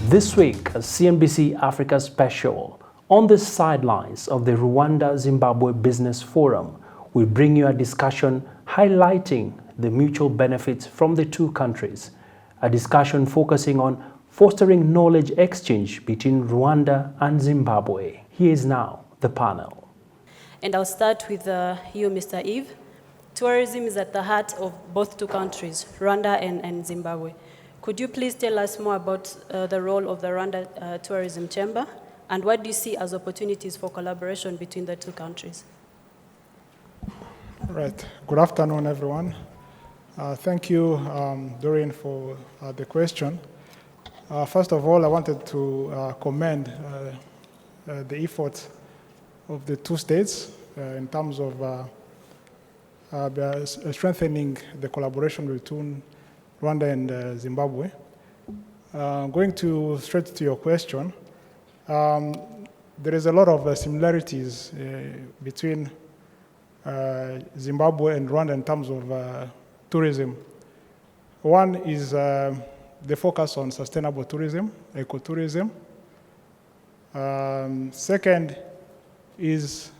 This week, a CNBC Africa special on the sidelines of the Rwanda-Zimbabwe Business Forum will bring you a discussion highlighting the mutual benefits from the two countries, a discussion focusing on fostering knowledge exchange between Rwanda and Zimbabwe. Here is now the panel. And I'll start with you, Mr. Eve. Tourism is at the heart of both two countries, Rwanda and Zimbabwe. Could you please tell us more about the role of the Rwanda Tourism Chamber, and what do you see as opportunities for collaboration between the two countries? Right. Good afternoon, everyone. Thank you, Doreen, for the question. First of all, I wanted to commend the efforts of the two states in terms of strengthening the collaboration between Rwanda and Zimbabwe. Going straight to your question, there is a lot of similarities between Zimbabwe and Rwanda in terms of tourism. One is the focus on sustainable tourism, ecotourism. Second is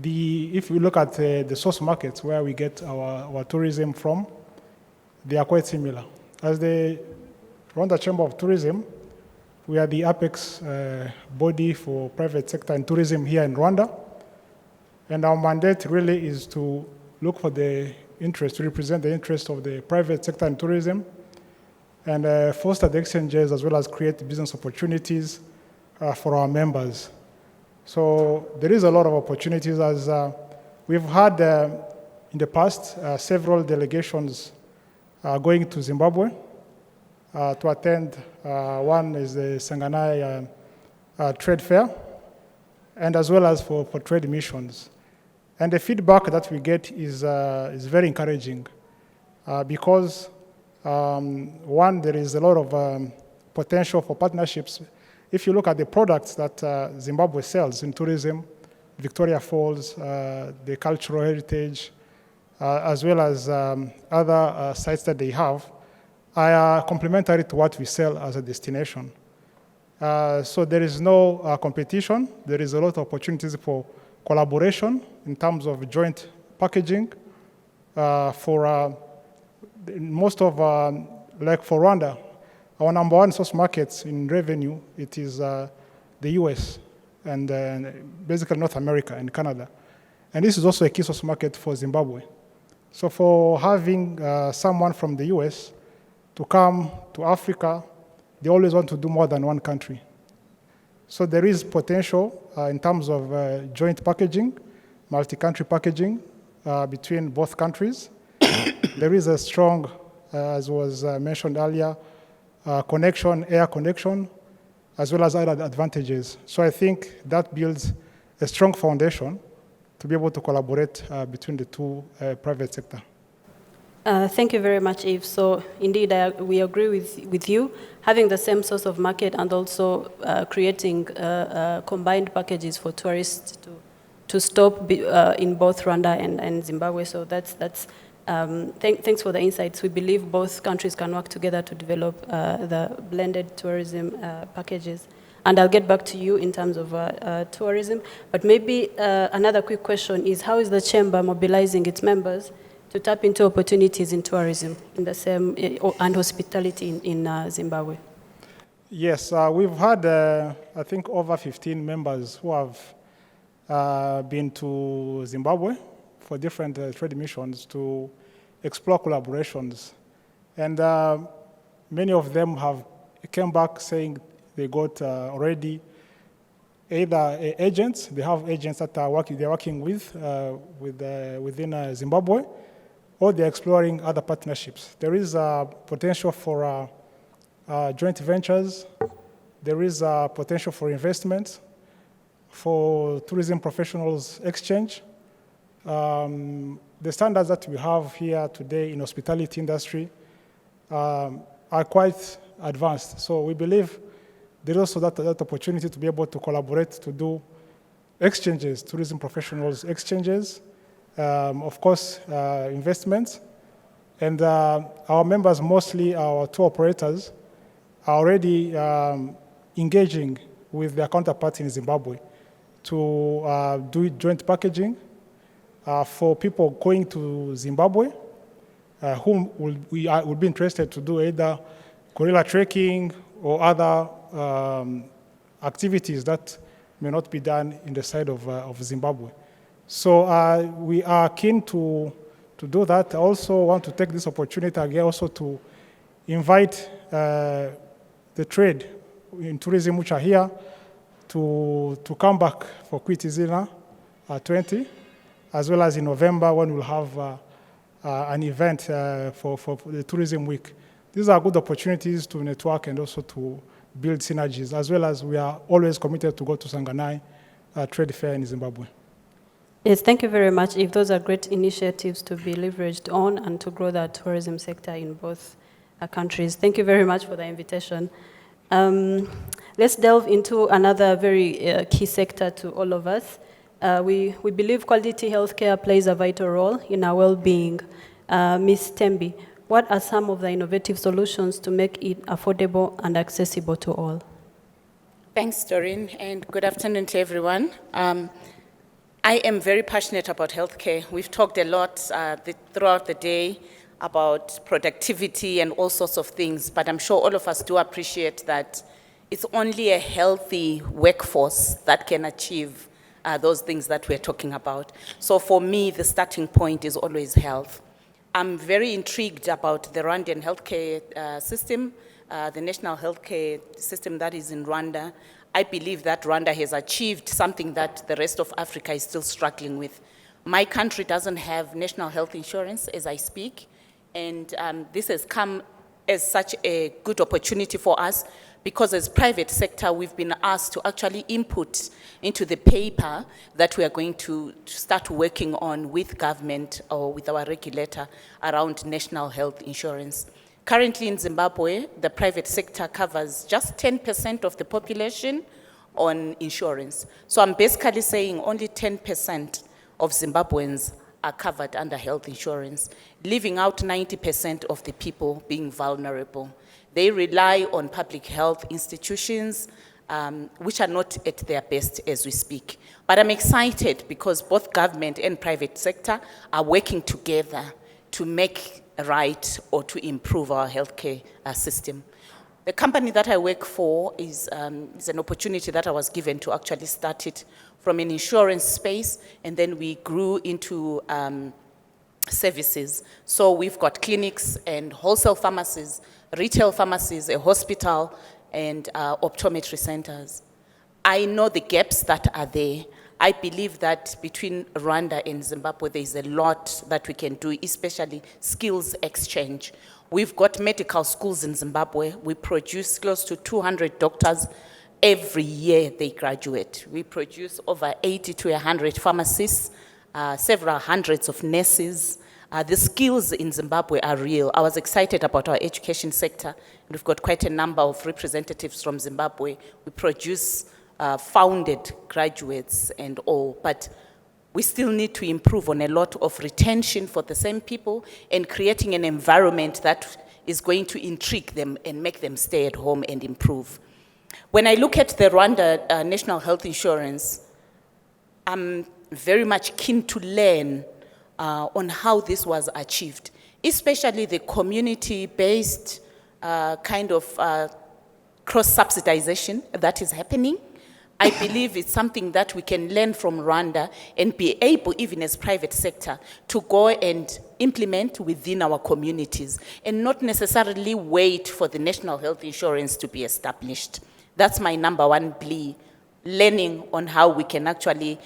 if we look at the source markets where we get our tourism from, they are quite similar. As the Rwanda Chamber of Tourism, we are the apex body for private sector and tourism here in Rwanda. And our mandate really is to look for the interest, to represent the interest of the private sector and tourism, and foster the exchanges as well as create business opportunities for our members. So there is a lot of opportunities, as we've had in the past several delegations going to Zimbabwe to attend. One is the Sanganai Trade Fair, and as well as for trade missions. And the feedback that we get is very encouraging because, one, there is a lot of potential for partnerships. If you look at the products that Zimbabwe sells in tourism, Victoria Falls, the cultural heritage, as well as other sites that they have, are complementary to what we sell as a destination. So there is no competition. There is a lot of opportunities for collaboration in terms of joint packaging. For most of, like for Rwanda, our number one source markets in revenue, it is the US and basically North America and Canada. And this is also a key source market for Zimbabwe. So for having someone from the US to come to Africa, they always want to do more than one country. So there is potential in terms of joint packaging, multi-country packaging between both countries. There is a strong, as was mentioned earlier, connection, air connection, as well as other advantages. So I think that builds a strong foundation to be able to collaborate between the two private sector. Thank you very much, Eve. So indeed, we agree with you. Having the same source of market and also creating combined packages for tourists to stop in both Rwanda and Zimbabwe. So thanks for the insights. We believe both countries can work together to develop the blended tourism packages. And I'll get back to you in terms of tourism. But maybe another quick question is, how is the Chamber mobilizing its members to tap into opportunities in tourism in the same and hospitality in Zimbabwe? Yes, we've had, I think, over 15 members who have been to Zimbabwe for different trade missions to explore collaborations. And many of them have came back saying they got already either agents, they have agents that they're working with within Zimbabwe, or they're exploring other partnerships. There is potential for joint ventures. There is potential for investment, for tourism professionals exchange. The standards that we have here today in hospitality industry are quite advanced. So we believe there is also that opportunity to be able to collaborate, to do exchanges, tourism professionals exchanges, of course, investments. And our members, mostly our tour operators, are already engaging with their counterparts in Zimbabwe to do joint packaging for people going to Zimbabwe whom would be interested to do either gorilla trekking or other activities that may not be done in the side of Zimbabwe. So we are keen to do that. I also want to take this opportunity again also to invite the trade in tourism which are here to come back for Kwitizina 20, as well as in November when we'll have an event for the tourism week. These are good opportunities to network and also to build synergies, as well as we are always committed to go to Sanganai trade fair in Zimbabwe. Yes, thank you very much. If those are great initiatives to be leveraged on and to grow the tourism sector in both countries. Thank you very much for the invitation. Let's delve into another very key sector to all of us. We believe quality healthcare plays a vital role in our well-being. Ms. Tembi, what are some of the innovative solutions to make it affordable and accessible to all? Thanks, Doreen, and good afternoon to everyone. I am very passionate about healthcare. We've talked a lot throughout the day about productivity and all sorts of things, but I'm sure all of us do appreciate that it's only a healthy workforce that can achieve those things that we're talking about. So for me, the starting point is always health. I'm very intrigued about the Rwandan healthcare system, the national healthcare system that is in Rwanda. I believe that Rwanda has achieved something that the rest of Africa is still struggling with. My country doesn't have national health insurance as I speak, and this has come as such a good opportunity for us because as private sector, we've been asked to actually input into the paper that we are going to start working on with government or with our regulator around national health insurance. Currently in Zimbabwe, the private sector covers just 10% of the population on insurance. So I'm basically saying only 10% of Zimbabweans are covered under health insurance, leaving out 90% of the people being vulnerable. They rely on public health institutions, which are not at their best as we speak. But I'm excited because both government and private sector are working together to make right or to improve our healthcare system. The company that I work for is an opportunity that I was given to actually start it from an insurance space, and then we grew into services. So we've got clinics and wholesale pharmacies, retail pharmacies, a hospital, and optometry centers. I know the gaps that are there. I believe that between Rwanda and Zimbabwe, there is a lot that we can do, especially skills exchange. We've got medical schools in Zimbabwe. We produce close to 200 doctors every year they graduate. We produce over 80 to 100 pharmacists, several hundreds of nurses. The skills in Zimbabwe are real. I was excited about our education sector. We've got quite a number of representatives from Zimbabwe. We produce founded graduates and all, but we still need to improve on a lot of retention for the same people and creating an environment that is going to intrigue them and make them stay at home and improve. When I look at the Rwanda National Health Insurance, I'm very much keen to learn on how this was achieved, especially the community-based kind of cross-subsidization that is happening. I believe it's something that we can learn from Rwanda and be able, even as private sector, to go and implement within our communities and not necessarily wait for the national health insurance to be established. That's my number one plea, learning on how we can actually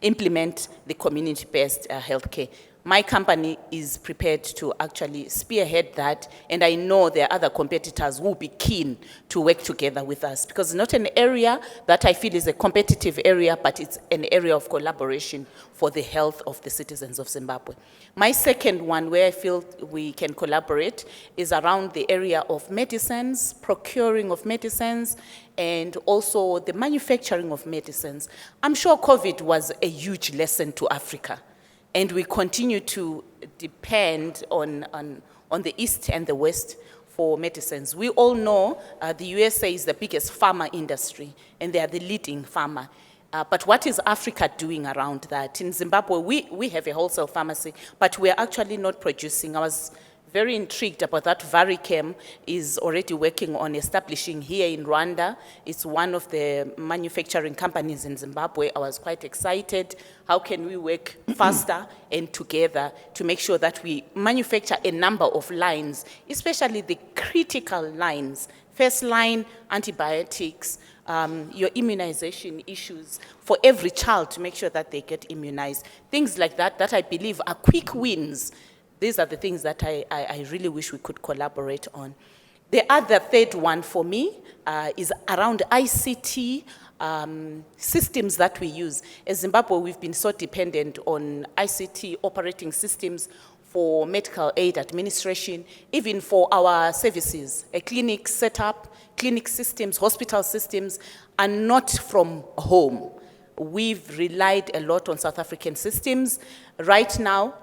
implement the community-based healthcare. My company is prepared to actually spearhead that, and I know there are other competitors who will be keen to work together with us because it's not an area that I feel is a competitive area, but it's an area of collaboration for the health of the citizens of Zimbabwe. My second one where I feel we can collaborate is around the area of medicines, procuring of medicines, and also the manufacturing of medicines. I'm sure COVID was a huge lesson to Africa. And we continue to depend on the East and the West for medicines. We all know the USA is the biggest pharma industry, and they are the leading pharma. But what is Africa doing around that? In Zimbabwe, we have a wholesale pharmacy, but we're actually not producing. I was very intrigued about that. Varichem is already working on establishing here in Rwanda. It's one of the manufacturing companies in Zimbabwe. I was quite excited. How can we work faster and together to make sure that we manufacture a number of lines, especially the critical lines, first line antibiotics, your immunization issues for every child to make sure that they get immunized. Things like that, that I believe are quick wins. These are the things that I really wish we could collaborate on. The other third one for me is around ICT systems that we use. As Zimbabwe, we've been so dependent on ICT operating systems for medical aid administration, even for our services. A clinic setup, clinic systems, hospital systems are not from home. We've relied a lot on South African systems. Right now,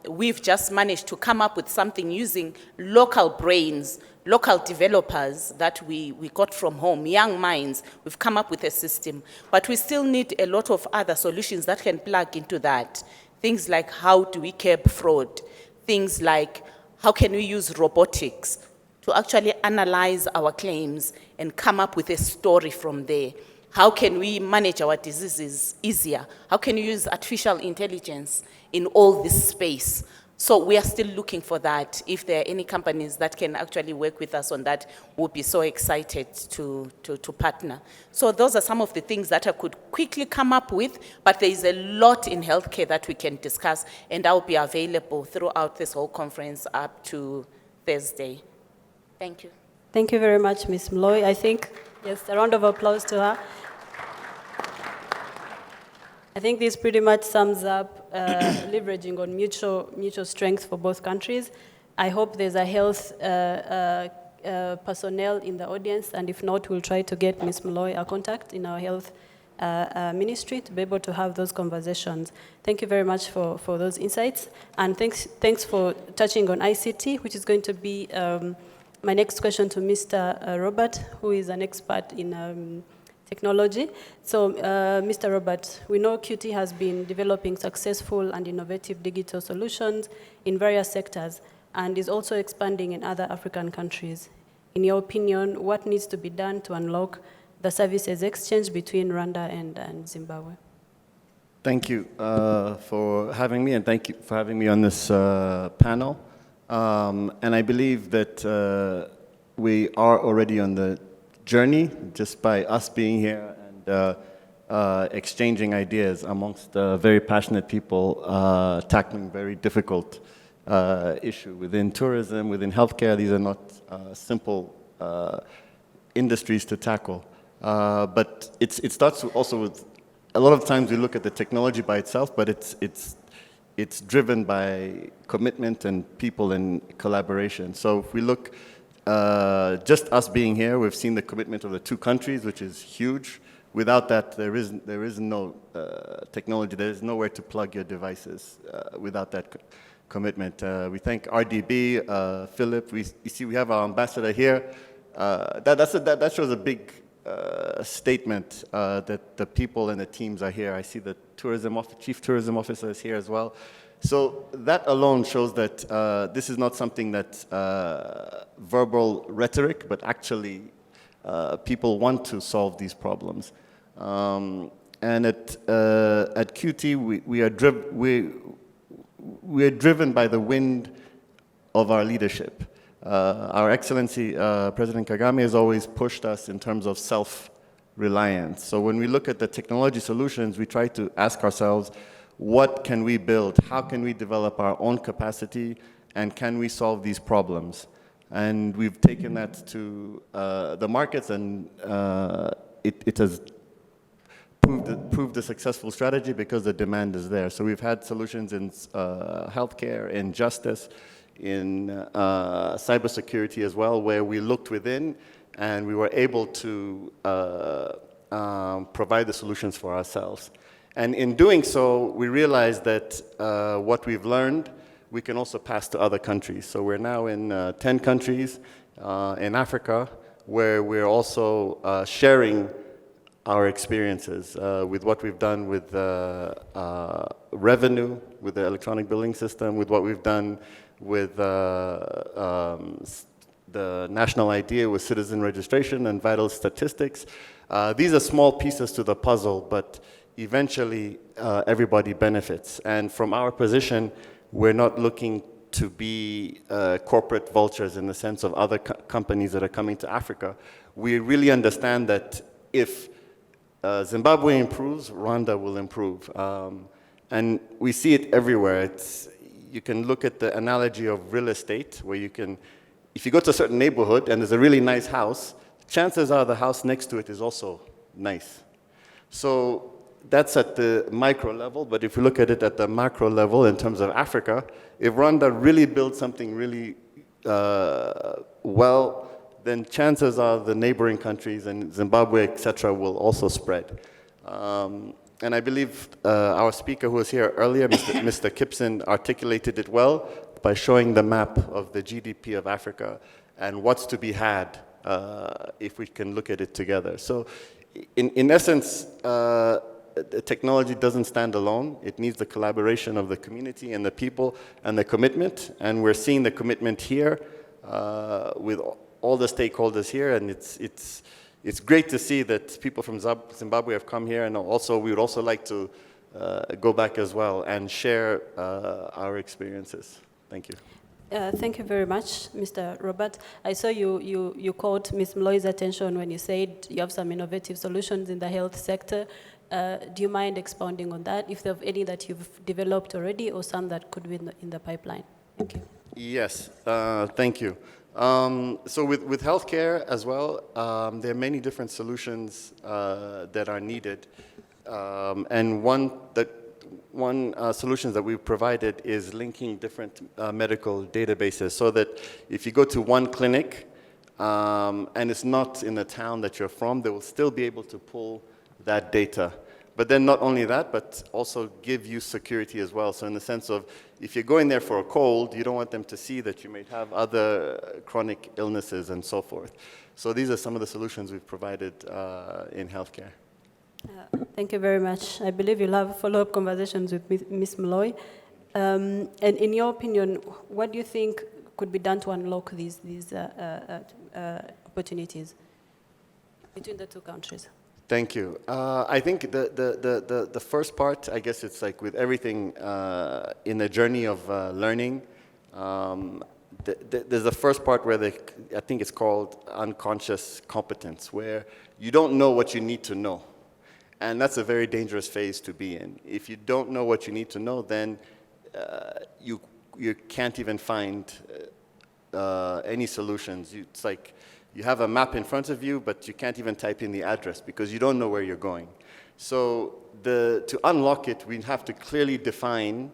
we've just managed to come up with something using local brains, local developers that we got from home, young minds. We've come up with a system, but we still need a lot of other solutions that can plug into that. Things like how do we curb fraud? Things like how can we use robotics to actually analyze our claims and come up with a story from there? How can we manage our diseases easier? How can we use artificial intelligence in all this space? So we are still looking for that. If there are any companies that can actually work with us on that, we'll be so excited to partner. So those are some of the things that I could quickly come up with, but there is a lot in healthcare that we can discuss, and I'll be available throughout this whole conference up to Thursday. Thank you. Thank you very much, Ms. Mloy. I think, yes, a round of applause to her. I think this pretty much sums up leveraging on mutual strength for both countries. I hope there's a health personnel in the audience, and if not, we'll try to get Ms. Mloy a contact in our health ministry to be able to have those conversations. Thank you very much for those insights, and thanks for touching on ICT, which is going to be my next question to Mr. Robert, who is an expert in technology. So, Mr. Robert, we know QT has been developing successful and innovative digital solutions in various sectors and is also expanding in other African countries. In your opinion, what needs to be done to unlock the services exchange between Rwanda and Zimbabwe? Thank you for having me, and thank you for having me on this panel. And I believe that we are already on the journey just by us being here and exchanging ideas amongst very passionate people tackling very difficult issue within tourism, within healthcare. These are not simple industries to tackle. But it starts also with, a lot of times we look at the technology by itself, but it's driven by commitment and people and collaboration. So if we look, just us being here, we've seen the commitment of the two countries, which is huge. Without that, there is no technology. There is nowhere to plug your devices without that commitment. We thank RDB, Philip. You see, we have our ambassador here. That shows a big statement that the people and the teams are here. I see the chief tourism officer is here as well. So that alone shows that this is not something that's verbal rhetoric, but actually people want to solve these problems. And at QT, we are driven by the wind of our leadership. Our Excellency, President Kagame, has always pushed us in terms of self-reliance. So when we look at the technology solutions, we try to ask ourselves, what can we build? How can we develop our own capacity? And can we solve these problems? And we've taken that to the markets, and it has proved a successful strategy because the demand is there. So we've had solutions in healthcare, in justice, in cybersecurity as well, where we looked within and we were able to provide the solutions for ourselves. And in doing so, we realized that what we've learned, we can also pass to other countries. So we're now in 10 countries in Africa where we're also sharing our experiences with what we've done with revenue, with the electronic billing system, with what we've done with the national idea with citizen registration and vital statistics. These are small pieces to the puzzle, but eventually everybody benefits. And from our position, we're not looking to be corporate vultures in the sense of other companies that are coming to Africa. We really understand that if Zimbabwe improves, Rwanda will improve. And we see it everywhere. You can look at the analogy of real estate, where you can, if you go to a certain neighborhood and there's a really nice house, chances are the house next to it is also nice. So that's at the micro level, but if you look at it at the macro level in terms of Africa, if Rwanda really builds something really well, then chances are the neighboring countries and Zimbabwe, et cetera, will also spread. And I believe our speaker who was here earlier, Mr. Kipson, articulated it well by showing the map of the GDP of Africa and what's to be had if we can look at it together. So in essence, technology doesn't stand alone. It needs the collaboration of the community and the people and the commitment. And we're seeing the commitment here with all the stakeholders here. And it's great to see that people from Zimbabwe have come here. And also, we would also like to go back as well and share our experiences. Thank you. Thank you very much, Mr. Robert. I saw you caught Ms. Mloi's attention when you said you have some innovative solutions in the health sector. Do you mind expounding on that, if there are any that you've developed already or some that could be in the pipeline? Thank you. Yes, thank you. So with healthcare as well, there are many different solutions that are needed. And one solution that we've provided is linking different medical databases so that if you go to one clinic and it's not in the town that you're from, they will still be able to pull that data. But then not only that, but also give you security as well. So in the sense of, if you're going there for a cold, you don't want them to see that you may have other chronic illnesses and so forth. So these are some of the solutions we've provided in healthcare. Thank you very much. I believe you'll have follow-up conversations with Ms. Mloi. And in your opinion, what do you think could be done to unlock these opportunities between the two countries? Thank you. I think the first part, I guess it's like with everything in the journey of learning, there's the first part where I think it's called unconscious competence, where you don't know what you need to know. And that's a very dangerous phase to be in. If you don't know what you need to know, then you can't even find any solutions. It's like you have a map in front of you, but you can't even type in the address because you don't know where you're going. So to unlock it, we have to clearly define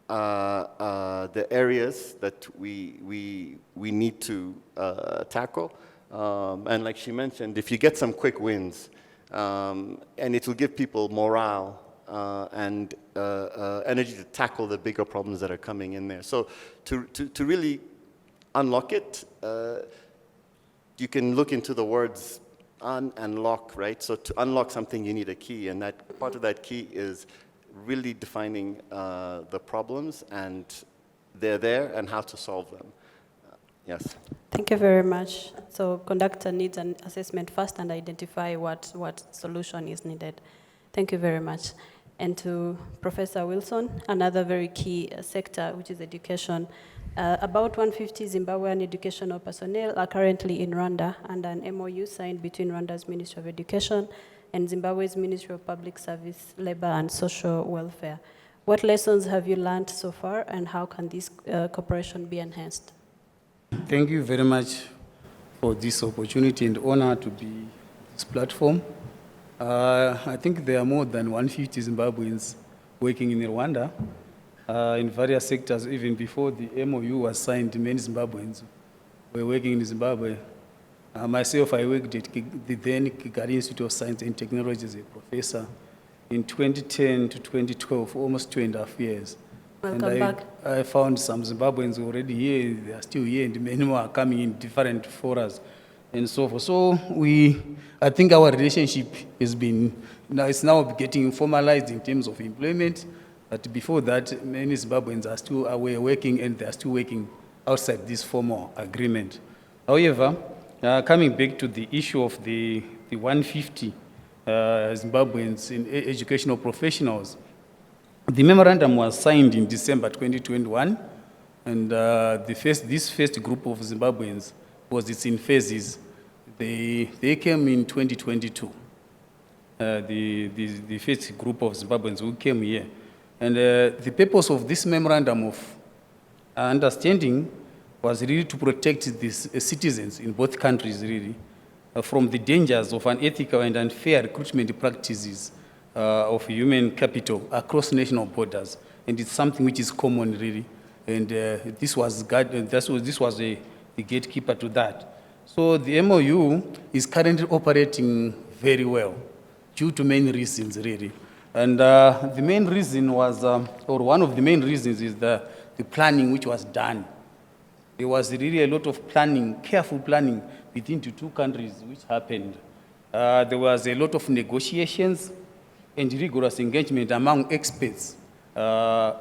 the areas that we need to tackle. And like she mentioned, if you get some quick wins, and it will give people morale and energy to tackle the bigger problems that are coming in there. So to really unlock it, you can look into the words un and lock, right? So to unlock something, you need a key, and that part of that key is really defining the problems, and they're there, and how to solve them. Yes. Thank you very much. So conduct a needs and assessment first and identify what solution is needed. Thank you very much. And to Professor Wilson, another very key sector, which is education. About 150 Zimbabwean educational personnel are currently in Rwanda under an MOU signed between Rwanda's Ministry of Education and Zimbabwe's Ministry of Public Service, Labor and Social Welfare. What lessons have you learned so far, and how can this cooperation be enhanced? Thank you very much for this opportunity and honor to be on this platform. I think there are more than 150 Zimbabweans working in Rwanda in various sectors. Even before the MOU was signed, many Zimbabweans were working in Zimbabwe. Myself, I worked at the then Kigali Institute of Science and Technology as a professor in 2010 to 2012, almost 2.5 years. Welcome And back. I found some Zimbabweans already here, they are still here, and many more are coming in different forums and so forth. So I think our relationship has been, now it's now getting formalized in terms of employment, but before that, many Zimbabweans are still away working, and they are still working outside this formal agreement. However, coming back to the issue of the 150 Zimbabweans in educational professionals, the memorandum was signed in December 2021, and this first group of Zimbabweans it's in phases. They came in 2022, the first group of Zimbabweans who came here. And the purpose of this memorandum of understanding was really to protect these citizens in both countries, really, from the dangers of unethical and unfair recruitment practices of human capital across national borders. And it's something which is common, really. And this was the gatekeeper to that. So the MOU is currently operating very well due to many reasons, really. And the main reason was, or one of the main reasons is the planning which was done. There was really a lot of planning, careful planning between the two countries which happened. There was a lot of negotiations and rigorous engagement among experts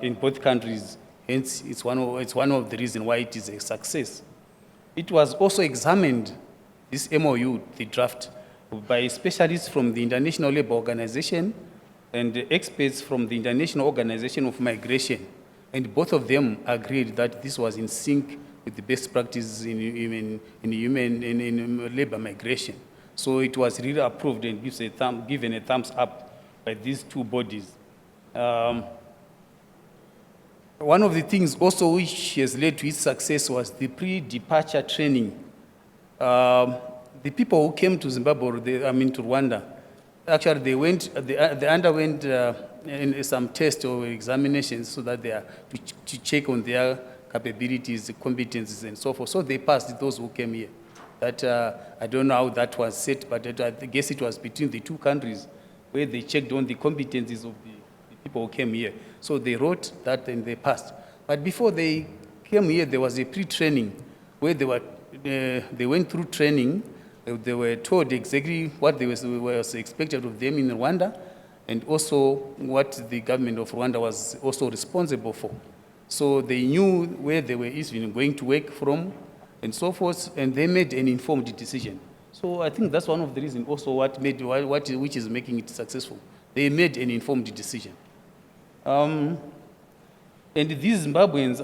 in both countries. Hence, it's one of the reasons why it is a success. It was also examined, this MOU, the draft, by specialists from the International Labour Organization and the experts from the International Organization of Migration. And both of them agreed that this was in sync with the best practices in labor migration. So it was really approved and given a thumbs up by these two bodies. One of the things also which has led to its success was the pre-departure training. The people who came to Zimbabwe, to Rwanda, actually they underwent some tests or examinations so that they are to check on their capabilities, competencies, and so forth. So they passed those who came here. That I don't know how that was set, but I guess it was between the two countries where they checked on the competencies of the people who came here. So they wrote that and they passed. But before they came here, there was a pre-training where they went through training. They were told exactly what was expected of them in Rwanda, and also what the government of Rwanda was also responsible for. So they knew where they were even going to work from and so forth, and they made an informed decision. So I think that's one of the reasons also which is making it successful. They made an informed decision. And these Zimbabweans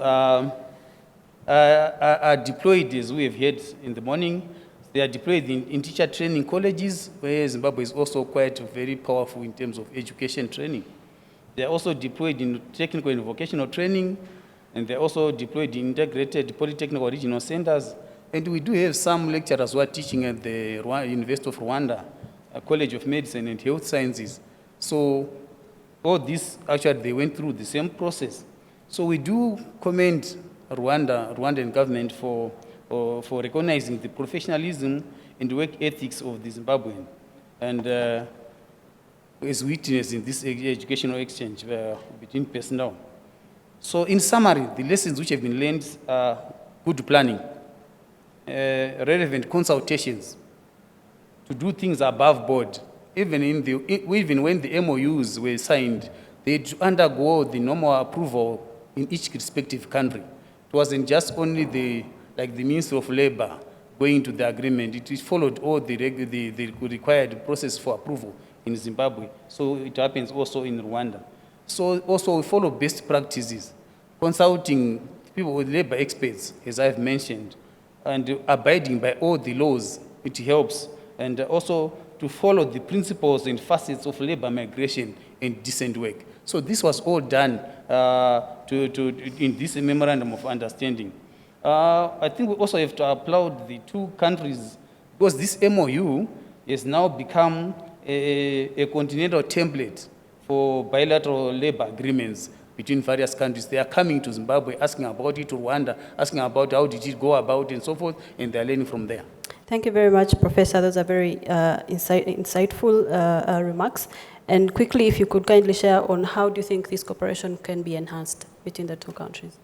are deployed, as we have heard in the morning. They are deployed in teacher training colleges, where Zimbabwe is also quite very powerful in terms of education training. They are also deployed in technical and vocational training, and they're also deployed in integrated polytechnical regional centers. And we do have some lecturers who are teaching at the University of Rwanda, College of Medicine and Health Sciences. So all this, actually, they went through the same process. So we do commend Rwandan government for recognizing the professionalism and work ethics of the Zimbabwean, and as witnessed in this educational exchange between personnel. So in summary, the lessons which have been learned are good planning, relevant consultations, to do things above board. Even when the MOUs were signed, they had to undergo the normal approval in each respective country. It wasn't just only like the Ministry of Labor going into the agreement. It followed all the required process for approval in Zimbabwe. So it happens also in Rwanda. So also we follow best practices, consulting people with labor experts, as I've mentioned, and abiding by all the laws. It helps. And also to follow the principles and facets of labor migration and decent work. So this was all done in this memorandum of understanding. I think we also have to applaud the two countries, because this MOU has now become a continental template for bilateral labor agreements between various countries. They are coming to Zimbabwe, asking about it, to Rwanda, asking about how did it go about and so forth, and they are learning from there. Thank you very much, Professor. Those are very insightful remarks. And quickly, if you could kindly share on how do you think this cooperation can be enhanced between the two countries?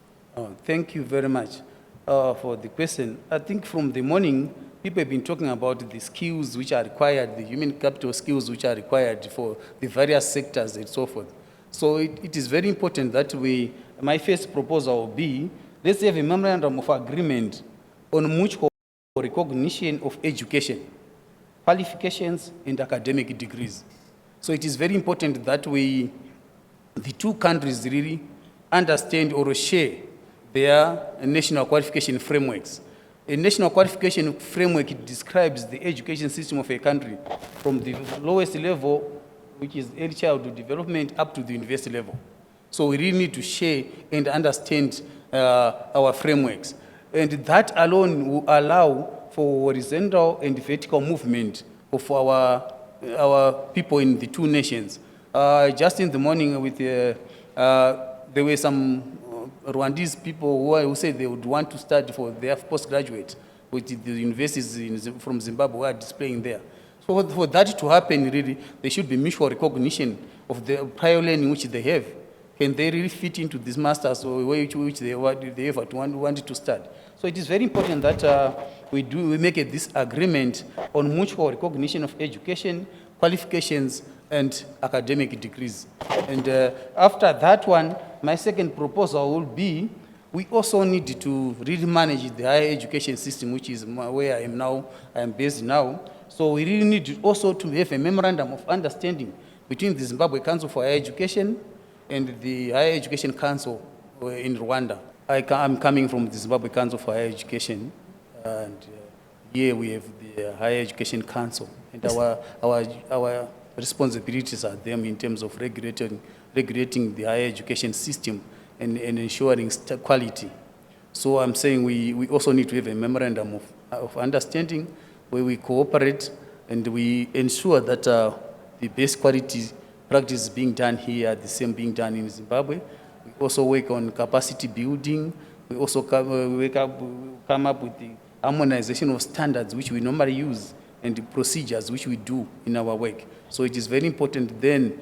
Thank you very much for the question. I think from the morning, people have been talking about the skills which are required, the human capital skills which are required for the various sectors and so forth. So it is very important that my first proposal will be, let's have a memorandum of agreement on mutual recognition of education, qualifications, and academic degrees. So it is very important that the two countries really understand or share their national qualification frameworks. A national qualification framework, it describes the education system of a country from the lowest level, which is early childhood development, up to the university level. So we really need to share and understand our frameworks. And that alone will allow for horizontal and vertical movement of our people in the two nations. Just in the morning, there were some Rwandese people who said they would want to study for their postgraduate, which the universities from Zimbabwe were displaying there. So for that to happen, really, there should be mutual recognition of the prior learning which they have. Can they really fit into this master's or which they ever wanted to study? So it is very important that we make this agreement on mutual recognition of education, qualifications, and academic degrees. And after that one, my second proposal will be, we also need to really manage the higher education system, which is where I am based now. So we really need also to have a memorandum of understanding between the Zimbabwe Council for Higher Education and the Higher Education Council in Rwanda. I'm coming from the Zimbabwe Council for Higher Education, and here we have the Higher Education Council, and our responsibilities are them in terms of regulating the higher education system and ensuring quality. So I'm saying we also need to have a memorandum of understanding where we cooperate and we ensure that the best quality practice being done here are the same being done in Zimbabwe. We also work on capacity building. We also come up with the harmonization of standards which we normally use and the procedures which we do in our work. So it is very important then,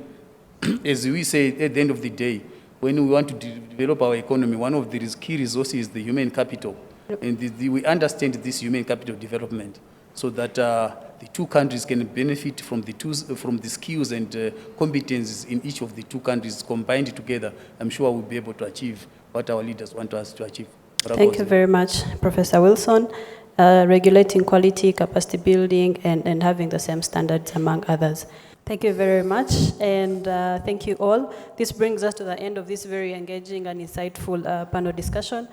as we say at the end of the day, when we want to develop our economy, one of the key resources is the human capital. Yep. And we understand this human capital development so that the two countries can benefit from the skills and competencies in each of the two countries combined together. I'm sure we'll be able to achieve what our leaders want us to achieve. Thank you very much, Professor Wilson. Regulating quality, capacity building, and having the same standards, among others. Thank you very much, and thank you all. This brings us to the end of this very engaging and insightful panel discussion.